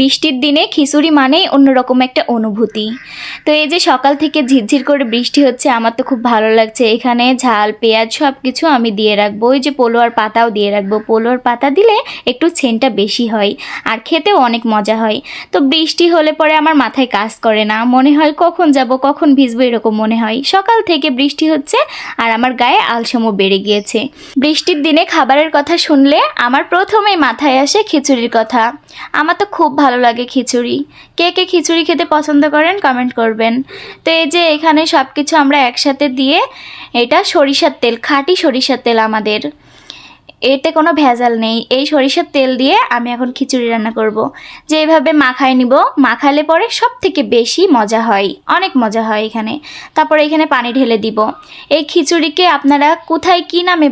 বৃষ্টির দিনে খিচুড়ি মানেই অন্যরকম একটা অনুভূতি। তো এই যে সকাল থেকে ঝিরঝির করে বৃষ্টি হচ্ছে, আমার তো খুব ভালো লাগছে। এখানে ঝাল, পেঁয়াজ সব কিছু আমি দিয়ে রাখবো। ওই যে পোলোয়ার পাতাও দিয়ে রাখবো। পোলোয়ার পাতা দিলে একটু সেন্টটা বেশি হয় আর খেতেও অনেক মজা হয়। তো বৃষ্টি হলে পরে আমার মাথায় কাজ করে না, মনে হয় কখন যাব কখন ভিজবো এরকম মনে হয়। সকাল থেকে বৃষ্টি হচ্ছে আর আমার গায়ে আলসামও বেড়ে গিয়েছে। বৃষ্টির দিনে খাবারের কথা শুনলে আমার প্রথমেই মাথায় আসে খিচুড়ির কথা। আমার তো খুব ভালো লাগে খিচুড়ি। কে কে খিচুড়ি খেতে পছন্দ করেন কমেন্ট করবেন। তো এই যে এখানে সব কিছু আমরা একসাথে দিয়ে, এটা সরিষার তেল, খাঁটি সরিষার তেল আমাদের, এতে কোনো ভেজাল নেই। এই সরিষার তেল দিয়ে আমি এখন খিচুড়ি রান্না করব। যে এইভাবে মাখায় নিব, মাখালে পরে সব থেকে বেশি মজা হয়, অনেক মজা হয় এখানে। তারপরে এখানে পানি ঢেলে দিব। এই খিচুড়িকে আপনারা কোথায় কী নামে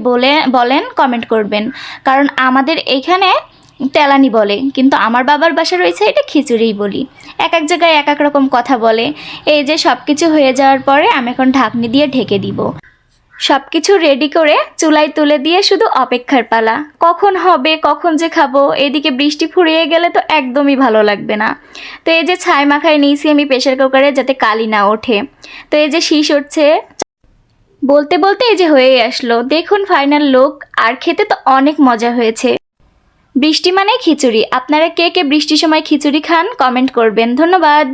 বলেন কমেন্ট করবেন, কারণ আমাদের এখানে তেলানি বলে, কিন্তু আমার বাবার বাসা রয়েছে এটা খিচুড়িই বলি। এক এক জায়গায় এক এক রকম কথা বলে। এই যে সব কিছু হয়ে যাওয়ার পরে আমি এখন ঢাকনি দিয়ে ঢেকে দিব। সব কিছু রেডি করে চুলায় তুলে দিয়ে শুধু অপেক্ষার পালা, কখন হবে কখন যে খাবো। এদিকে বৃষ্টি ফুরিয়ে গেলে তো একদমই ভালো লাগবে না। তো এই যে ছাই মাখায় নিয়েছি আমি প্রেশার কুকারে, যাতে কালি না ওঠে। তো এই যে শীষ উঠছে, বলতে বলতে এই যে হয়েই আসলো, দেখুন ফাইনাল লুক। আর খেতে তো অনেক মজা হয়েছে। বৃষ্টি মানে খিচুড়ি। আপনারা কে কে বৃষ্টির সময় খিচুড়ি খান কমেন্ট করবেন। ধন্যবাদ।